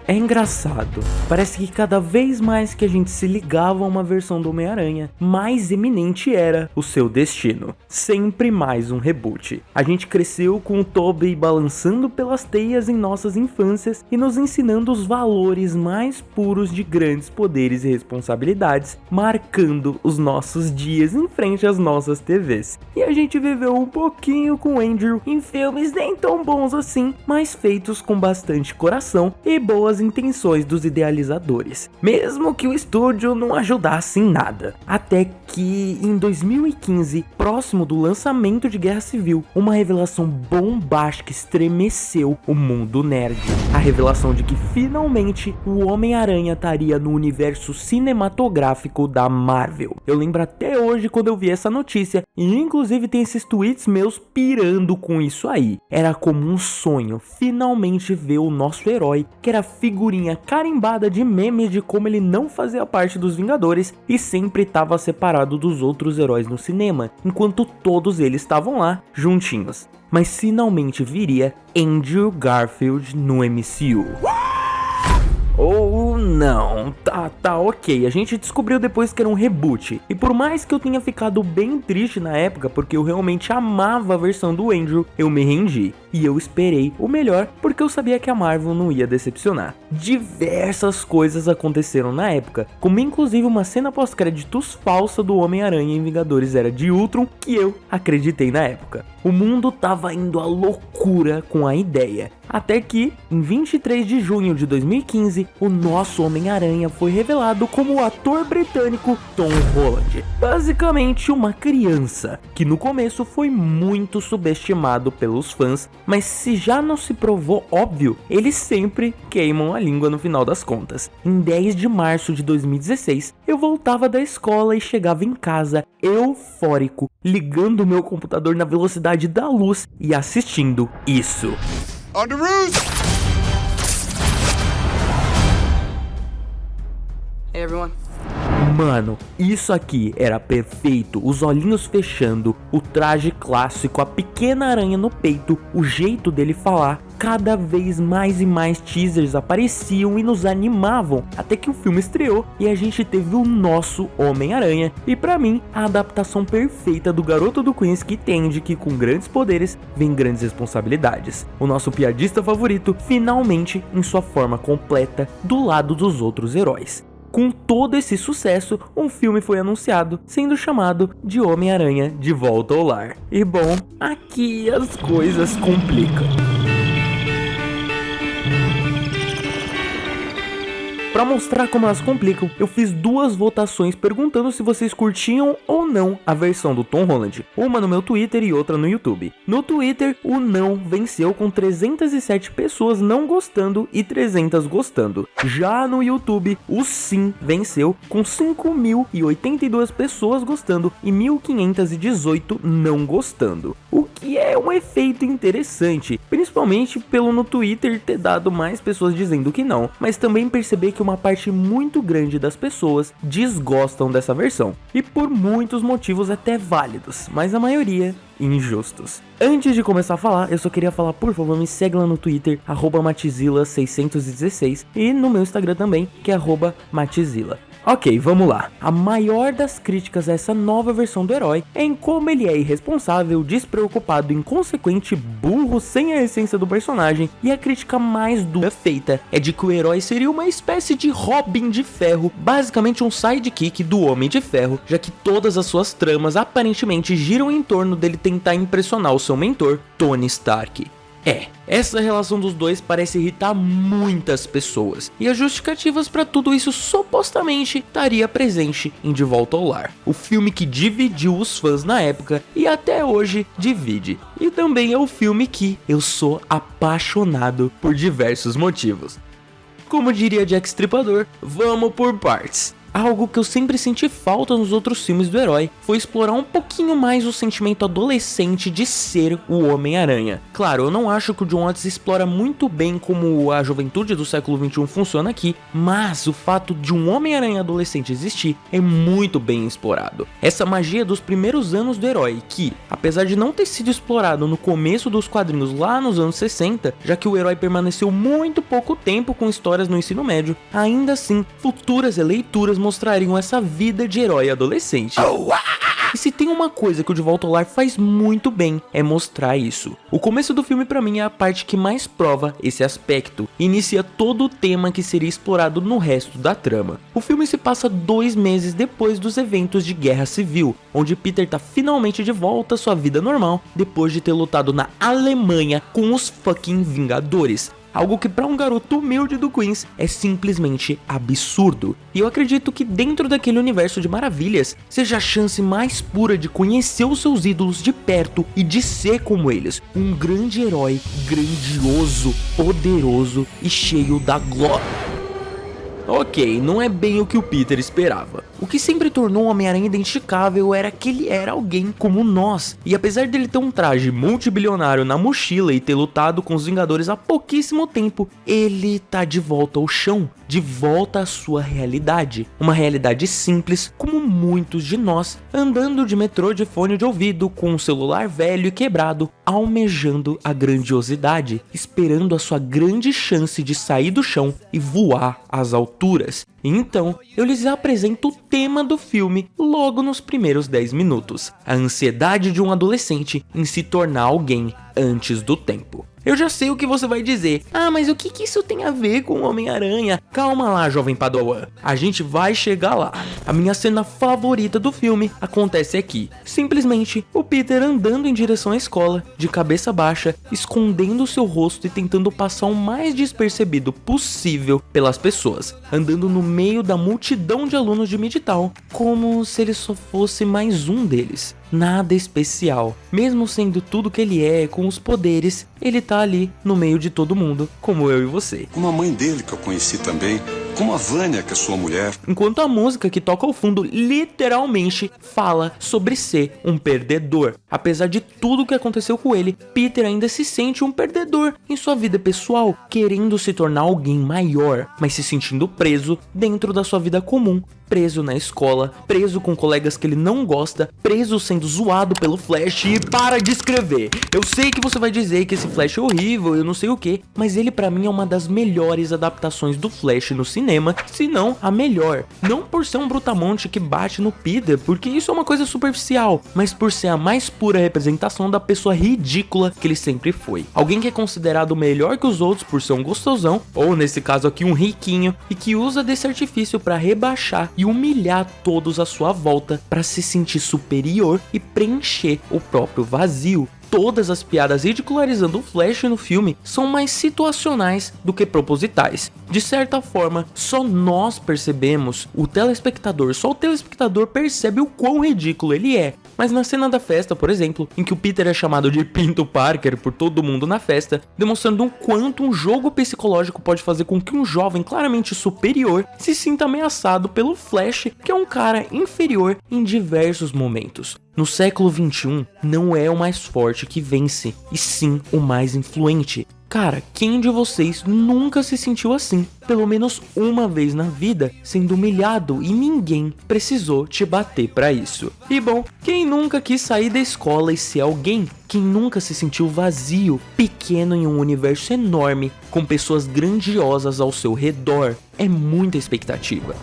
É engraçado, parece que cada vez mais que a gente se ligava a uma versão do Homem-Aranha, mais eminente era o seu destino. Sempre mais um reboot. A gente cresceu com o Tobey balançando pelas teias em nossas infâncias e nos ensinando os valores mais puros de grandes poderes e responsabilidades, marcando os nossos dias em frente às nossas TVs. E a gente viveu um pouquinho com Andrew em filmes nem tão bons assim, mas feitos com bastante coração e boas intenções dos idealizadores, mesmo que o estúdio não ajudasse em nada. Até que em 2015, próximo do lançamento de Guerra Civil, uma revelação bombástica estremeceu o mundo nerd. A revelação de que finalmente o Homem-Aranha estaria no universo cinematográfico da Marvel. Eu lembro até hoje quando eu vi essa notícia, e inclusive tem esses tweets meus pirando com isso aí. Era como um sonho finalmente ver o nosso herói, que era figurinha carimbada de memes de como ele não fazia parte dos Vingadores e sempre estava separado dos outros heróis no cinema, enquanto todos eles estavam lá juntinhos. Mas finalmente viria Andrew Garfield no MCU. Ou não, tá ok, a gente descobriu depois que era um reboot, e por mais que eu tenha ficado bem triste na época, porque eu realmente amava a versão do Andrew, eu me rendi, e eu esperei o melhor, porque eu sabia que a Marvel não ia decepcionar. Diversas coisas aconteceram na época, como inclusive uma cena pós-créditos falsa do Homem-Aranha em Vingadores Era de Ultron, que eu acreditei na época. O mundo tava indo à loucura com a ideia, até que, em 23 de junho de 2015, o nosso Homem-Aranha foi revelado como o ator britânico Tom Holland. Basicamente uma criança, que no começo foi muito subestimado pelos fãs, mas se já não se provou óbvio, eles sempre queimam a língua no final das contas. Em 10 de março de 2016, eu voltava da escola e chegava em casa eufórico, ligando meu computador na velocidade da luz e assistindo isso. On the roof! Hey everyone. Mano, isso aqui era perfeito, os olhinhos fechando, o traje clássico, a pequena aranha no peito, o jeito dele falar. Cada vez mais e mais teasers apareciam e nos animavam, até que o filme estreou e a gente teve o nosso Homem-Aranha. E pra mim, a adaptação perfeita do garoto do Queens que entende que com grandes poderes vem grandes responsabilidades. O nosso piadista favorito, finalmente em sua forma completa, do lado dos outros heróis. Com todo esse sucesso, um filme foi anunciado, sendo chamado de Homem-Aranha de Volta ao Lar. E bom, aqui as coisas complicam. Pra mostrar como elas complicam, eu fiz duas votações perguntando se vocês curtiam ou não a versão do Tom Holland, uma no meu Twitter e outra no YouTube. No Twitter, o não venceu com 307 pessoas não gostando e 300 gostando. Já no YouTube, o sim venceu com 5.082 pessoas gostando e 1.518 não gostando. O que é um efeito interessante, principalmente pelo no Twitter ter dado mais pessoas dizendo que não, mas também perceber que uma parte muito grande das pessoas desgostam dessa versão, e por muitos motivos até válidos, mas a maioria injustos. Antes de começar a falar, eu só queria falar, por favor, me segue lá no Twitter, @matizila616, e no meu Instagram também, que é @matizila. Ok, vamos lá. A maior das críticas a essa nova versão do herói é em como ele é irresponsável, despreocupado, inconsequente, burro, sem a essência do personagem, e a crítica mais dura feita é de que o herói seria uma espécie de Robin de Ferro, basicamente um sidekick do Homem de Ferro, já que todas as suas tramas aparentemente giram em torno dele tentar impressionar o seu mentor, Tony Stark. Essa relação dos dois parece irritar muitas pessoas, e as justificativas para tudo isso supostamente estaria presente em De Volta ao Lar, o filme que dividiu os fãs na época e até hoje divide, e também é o filme que eu sou apaixonado por diversos motivos. Como diria Jack Stripador, vamos por partes. Algo que eu sempre senti falta nos outros filmes do herói foi explorar um pouquinho mais o sentimento adolescente de ser o Homem-Aranha. Claro, eu não acho que o John Watts explora muito bem como a juventude do século XXI funciona aqui, mas o fato de um Homem-Aranha adolescente existir é muito bem explorado. Essa magia dos primeiros anos do herói, que, apesar de não ter sido explorado no começo dos quadrinhos lá nos anos 60, já que o herói permaneceu muito pouco tempo com histórias no ensino médio, ainda assim, futuras leituras mostrariam essa vida de herói adolescente. E se tem uma coisa que o De Volta ao Lar faz muito bem, é mostrar isso. O começo do filme pra mim é a parte que mais prova esse aspecto, e inicia todo o tema que seria explorado no resto da trama. O filme se passa 2 meses depois dos eventos de Guerra Civil, onde Peter tá finalmente de volta à sua vida normal, depois de ter lutado na Alemanha com os fucking Vingadores. Algo que para um garoto humilde do Queens é simplesmente absurdo. E eu acredito que dentro daquele universo de maravilhas, seja a chance mais pura de conhecer os seus ídolos de perto e de ser como eles. Um grande herói, grandioso, poderoso e cheio da glória. Ok, não é bem o que o Peter esperava. O que sempre tornou o Homem-Aranha identificável era que ele era alguém como nós. E apesar dele ter um traje multibilionário na mochila e ter lutado com os Vingadores há pouquíssimo tempo, ele tá de volta ao chão, de volta à sua realidade. Uma realidade simples, como muitos de nós, andando de metrô de fone de ouvido, com um celular velho e quebrado, almejando a grandiosidade, esperando a sua grande chance de sair do chão e voar às alturas. Então, eu lhes apresento o tema do filme logo nos primeiros 10 minutos. A ansiedade de um adolescente em se tornar alguém antes do tempo. Eu já sei o que você vai dizer. Ah, mas o que isso tem a ver com o Homem-Aranha? Calma lá, jovem Padawan. A gente vai chegar lá. A minha cena favorita do filme acontece aqui. Simplesmente, o Peter andando em direção à escola, de cabeça baixa, escondendo seu rosto e tentando passar o mais despercebido possível pelas pessoas. Andando no meio da multidão de alunos de Midtown, como se ele só fosse mais um deles. Nada especial. Mesmo sendo tudo que ele é, com os poderes, ele tá ali no meio de todo mundo, como eu e você. Como a mãe dele que eu conheci também, como a Vânia, que é sua mulher. Enquanto a música que toca ao fundo literalmente fala sobre ser um perdedor. Apesar de tudo que aconteceu com ele, Peter ainda se sente um perdedor em sua vida pessoal, querendo se tornar alguém maior, mas se sentindo preso dentro da sua vida comum. Preso na escola, preso com colegas que ele não gosta, preso sendo zoado pelo Flash. E para de escrever. Eu sei que você vai dizer que esse Flash é horrível, eu não sei o que, mas ele pra mim é uma das melhores adaptações do Flash no cinema, se não a melhor. Não por ser um brutamonte que bate no Peter, porque isso é uma coisa superficial, mas por ser a mais pura representação da pessoa ridícula que ele sempre foi. Alguém que é considerado melhor que os outros por ser um gostosão, ou nesse caso aqui um riquinho, e que usa desse artifício pra rebaixar e humilhar todos à sua volta para se sentir superior e preencher o próprio vazio. Todas as piadas ridicularizando o Flash no filme são mais situacionais do que propositais. De certa forma, só nós percebemos, só o telespectador percebe o quão ridículo ele é. Mas na cena da festa, por exemplo, em que o Peter é chamado de Pinto Parker por todo mundo na festa, demonstrando o quanto um jogo psicológico pode fazer com que um jovem claramente superior se sinta ameaçado pelo Flash, que é um cara inferior em diversos momentos. No século XXI, não é o mais forte que vence, e sim o mais influente. Cara, quem de vocês nunca se sentiu assim, pelo menos uma vez na vida, sendo humilhado e ninguém precisou te bater pra isso? E bom, quem nunca quis sair da escola e ser alguém? Quem nunca se sentiu vazio, pequeno em um universo enorme, com pessoas grandiosas ao seu redor? É muita expectativa.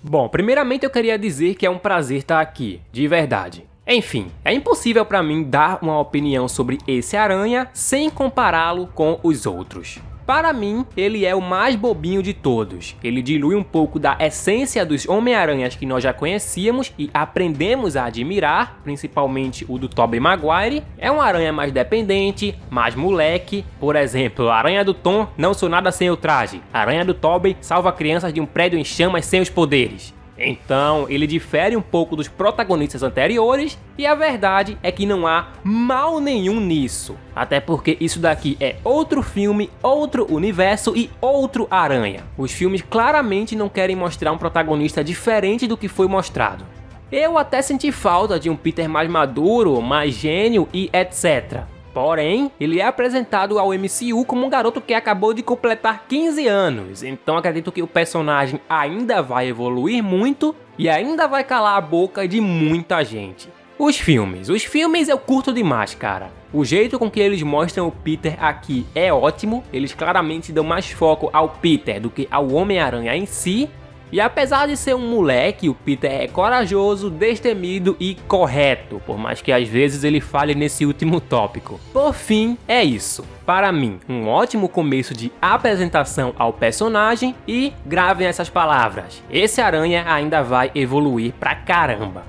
Bom, primeiramente eu queria dizer que é um prazer estar aqui, de verdade. Enfim, é impossível pra mim dar uma opinião sobre esse Aranha sem compará-lo com os outros. Para mim, ele é o mais bobinho de todos. Ele dilui um pouco da essência dos Homem-Aranhas que nós já conhecíamos e aprendemos a admirar, principalmente o do Tobey Maguire. É um aranha mais dependente, mais moleque. Por exemplo, a aranha do Tom, não sou nada sem o traje. A aranha do Tobey salva crianças de um prédio em chamas sem os poderes. Então, ele difere um pouco dos protagonistas anteriores e a verdade é que não há mal nenhum nisso. Até porque isso daqui é outro filme, outro universo e outro Aranha. Os filmes claramente não querem mostrar um protagonista diferente do que foi mostrado. Eu até senti falta de um Peter mais maduro, mais gênio e etc. Porém, ele é apresentado ao MCU como um garoto que acabou de completar 15 anos, então acredito que o personagem ainda vai evoluir muito e ainda vai calar a boca de muita gente. Os filmes eu curto demais, cara. O jeito com que eles mostram o Peter aqui é ótimo, eles claramente dão mais foco ao Peter do que ao Homem-Aranha em si. E apesar de ser um moleque, o Peter é corajoso, destemido e correto, por mais que às vezes ele falhe nesse último tópico. Por fim, é isso. Para mim, um ótimo começo de apresentação ao personagem e gravem essas palavras. Esse Aranha ainda vai evoluir pra caramba.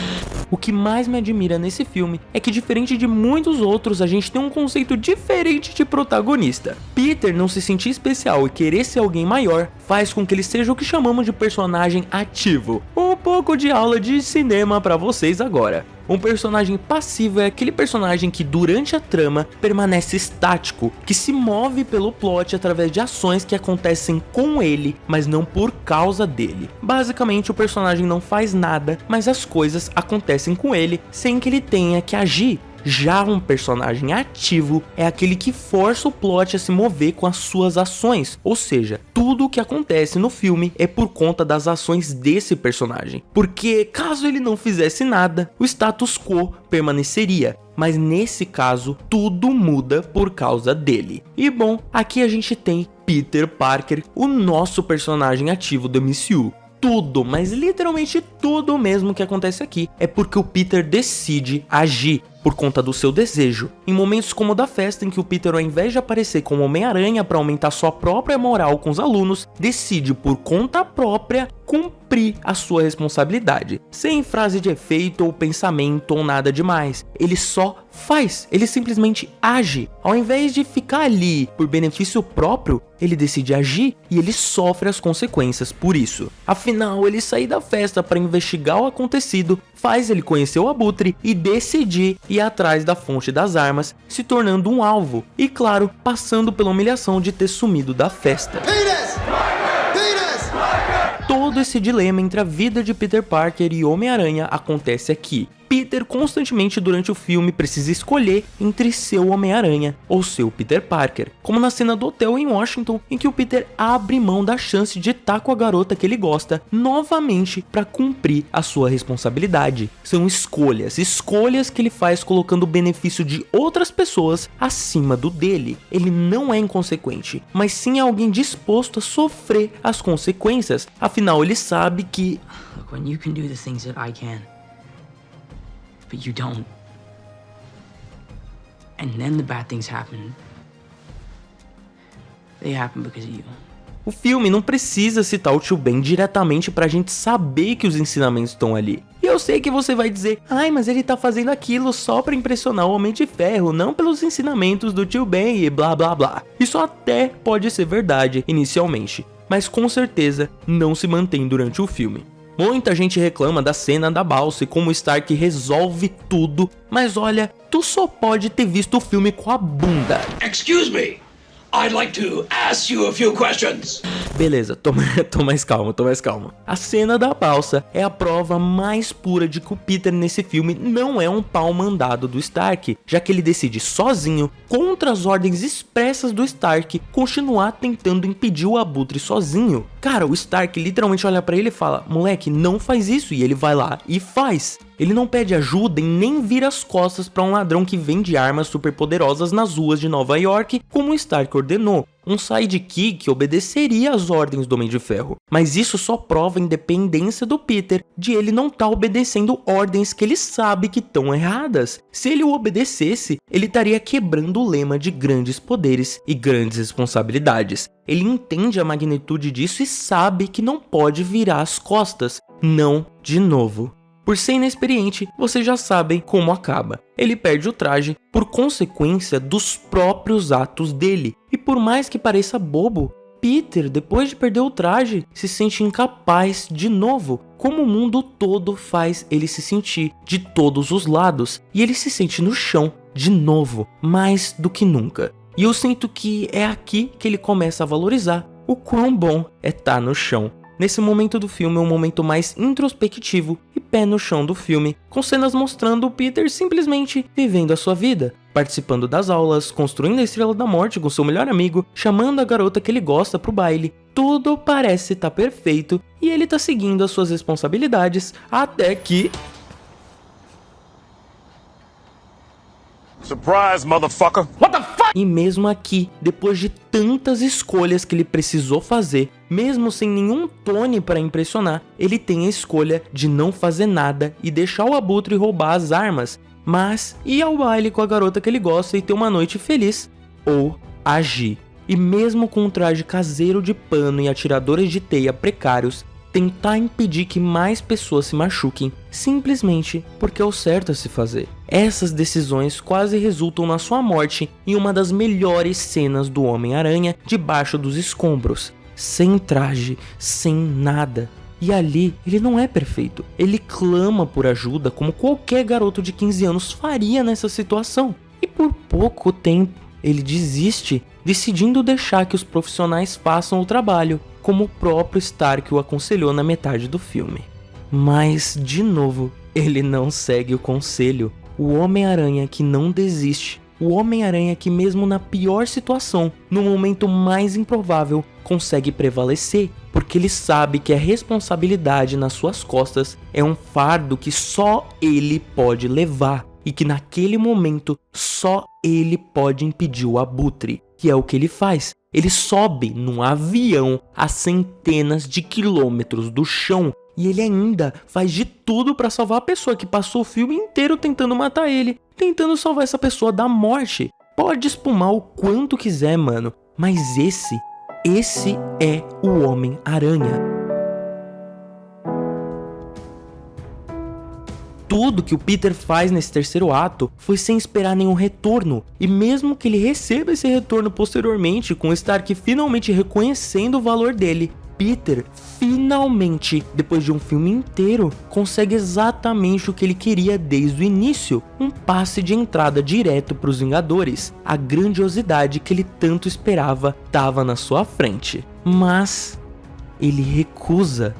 O que mais me admira nesse filme é que, diferente de muitos outros, a gente tem um conceito diferente de protagonista. Peter não se sentir especial e querer ser alguém maior faz com que ele seja o que chamamos de personagem ativo. Um pouco de aula de cinema pra vocês agora. Um personagem passivo é aquele personagem que durante a trama permanece estático, que se move pelo plot através de ações que acontecem com ele, mas não por causa dele. Basicamente, o personagem não faz nada, mas as coisas acontecem com ele sem que ele tenha que agir. Já um personagem ativo é aquele que força o plot a se mover com as suas ações, ou seja, tudo o que acontece no filme é por conta das ações desse personagem, porque caso ele não fizesse nada, o status quo permaneceria. Mas nesse caso, tudo muda por causa dele. E bom, aqui a gente tem Peter Parker, o nosso personagem ativo do MCU. Tudo, mas literalmente tudo mesmo que acontece aqui é porque o Peter decide agir por conta do seu desejo. Em momentos como o da festa, em que o Peter, ao invés de aparecer como Homem-Aranha para aumentar sua própria moral com os alunos, decide por conta própria cumprir a sua responsabilidade, sem frase de efeito ou pensamento ou nada demais. Ele só faz, ele simplesmente age. Ao invés de ficar ali por benefício próprio, ele decide agir e ele sofre as consequências por isso. Afinal, ele sair da festa para investigar o acontecido faz ele conhecer o Abutre e decidir ir atrás da fonte das armas, se tornando um alvo e, claro, passando pela humilhação de ter sumido da festa. Todo esse dilema entre a vida de Peter Parker e Homem-Aranha acontece aqui. Peter constantemente durante o filme precisa escolher entre seu Homem-Aranha ou seu Peter Parker, como na cena do hotel em Washington, em que o Peter abre mão da chance de estar com a garota que ele gosta novamente para cumprir a sua responsabilidade. São escolhas que ele faz colocando o benefício de outras pessoas acima do dele. Ele não é inconsequente, mas sim alguém disposto a sofrer as consequências, afinal ele sabe que Look, when you can do the things that I can, but you don't. And then the bad things happen. They happen because of you. o filme não precisa citar o Tio Ben diretamente pra gente saber que os ensinamentos estão ali. E eu sei que você vai dizer, ai, mas ele tá fazendo aquilo só pra impressionar o Homem de Ferro, não pelos ensinamentos do Tio Ben e blá blá blá. Isso até pode ser verdade inicialmente, mas com certeza não se mantém durante o filme. Muita gente reclama da cena da balsa e como o Stark resolve tudo, mas olha, tu só pode ter visto o filme com a bunda. Excuse me, I'd like to ask you a few questions. Beleza, tô mais calmo. A cena da balsa é a prova mais pura de que o Peter nesse filme não é um pau mandado do Stark, já que ele decide sozinho, contra as ordens expressas do Stark, continuar tentando impedir o Abutre sozinho. Cara, o Stark literalmente olha pra ele e fala, moleque, não faz isso, e ele vai lá e faz. Ele não pede ajuda e nem vira as costas pra um ladrão que vende armas superpoderosas nas ruas de Nova York, como o Stark ordenou. Um sidekick que obedeceria às ordens do Homem de Ferro. Mas isso só prova a independência do Peter de ele não estar obedecendo ordens que ele sabe que estão erradas. Se ele o obedecesse, ele estaria quebrando o lema de grandes poderes e grandes responsabilidades. Ele entende a magnitude disso e sabe que não pode virar as costas. Não de novo. Por ser inexperiente, vocês já sabem como acaba. Ele perde o traje por consequência dos próprios atos dele. E por mais que pareça bobo, Peter, depois de perder o traje, se sente incapaz de novo, como o mundo todo faz ele se sentir de todos os lados, e ele se sente no chão de novo, mais do que nunca. E eu sinto que é aqui que ele começa a valorizar o quão bom é estar no chão. Nesse momento do filme é um momento mais introspectivo e pé no chão do filme, com cenas mostrando o Peter simplesmente vivendo a sua vida, participando das aulas, construindo a Estrela da Morte com seu melhor amigo, chamando a garota que ele gosta pro baile. Tudo parece estar perfeito e ele tá seguindo as suas responsabilidades até que... Surprise, motherfucker! What the fuck? E mesmo aqui, depois de tantas escolhas que ele precisou fazer, mesmo sem nenhum Tony para impressionar, ele tem a escolha de não fazer nada e deixar o Abutre roubar as armas, mas ir ao baile com a garota que ele gosta e ter uma noite feliz, ou agir. E mesmo com um traje caseiro de pano e atiradores de teia precários, tentar impedir que mais pessoas se machuquem, simplesmente porque é o certo a se fazer. Essas decisões quase resultam na sua morte em uma das melhores cenas do Homem-Aranha debaixo dos escombros, sem traje, sem nada. E ali, ele não é perfeito. Ele clama por ajuda como qualquer garoto de 15 anos faria nessa situação. E por pouco tempo, ele desiste, decidindo deixar que os profissionais façam o trabalho, como o próprio Stark o aconselhou na metade do filme. Mas, de novo, ele não segue o conselho. O Homem-Aranha que não desiste, o Homem-Aranha que mesmo na pior situação, no momento mais improvável, consegue prevalecer, porque ele sabe que a responsabilidade nas suas costas é um fardo que só ele pode levar, e que naquele momento só ele pode impedir o Abutre, que é o que ele faz. Ele sobe num avião a centenas de quilômetros do chão e ele ainda faz de tudo pra salvar a pessoa que passou o filme inteiro tentando matar ele, tentando salvar essa pessoa da morte. Pode espumar o quanto quiser, mano, mas esse é o Homem-Aranha. Tudo que o Peter faz nesse terceiro ato foi sem esperar nenhum retorno, e mesmo que ele receba esse retorno posteriormente, com o Stark finalmente reconhecendo o valor dele, Peter finalmente, depois de um filme inteiro, consegue exatamente o que ele queria desde o início, um passe de entrada direto para os Vingadores. A grandiosidade que ele tanto esperava estava na sua frente, mas ele recusa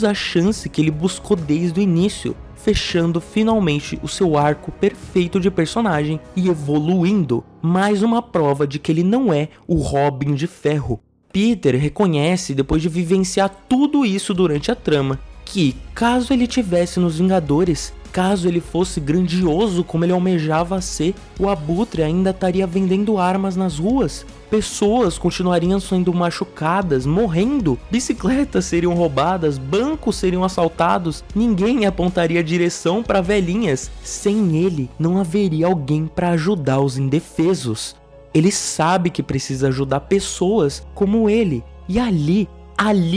a chance que ele buscou desde o início, fechando finalmente o seu arco perfeito de personagem e evoluindo, mais uma prova de que ele não é o Robin de Ferro. Peter reconhece, depois de vivenciar tudo isso durante a trama, que caso ele tivesse nos Vingadores, caso ele fosse grandioso como ele almejava ser, o Abutre ainda estaria vendendo armas nas ruas, pessoas continuariam sendo machucadas, morrendo, bicicletas seriam roubadas, bancos seriam assaltados, ninguém apontaria direção para velhinhas. Sem ele, não haveria alguém para ajudar os indefesos. Ele sabe que precisa ajudar pessoas como ele, e ali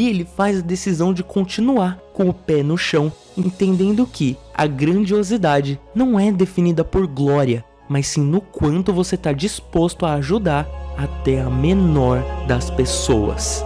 ele faz a decisão de continuar com o pé no chão, entendendo que a grandiosidade não é definida por glória, mas sim no quanto você está disposto a ajudar até a menor das pessoas.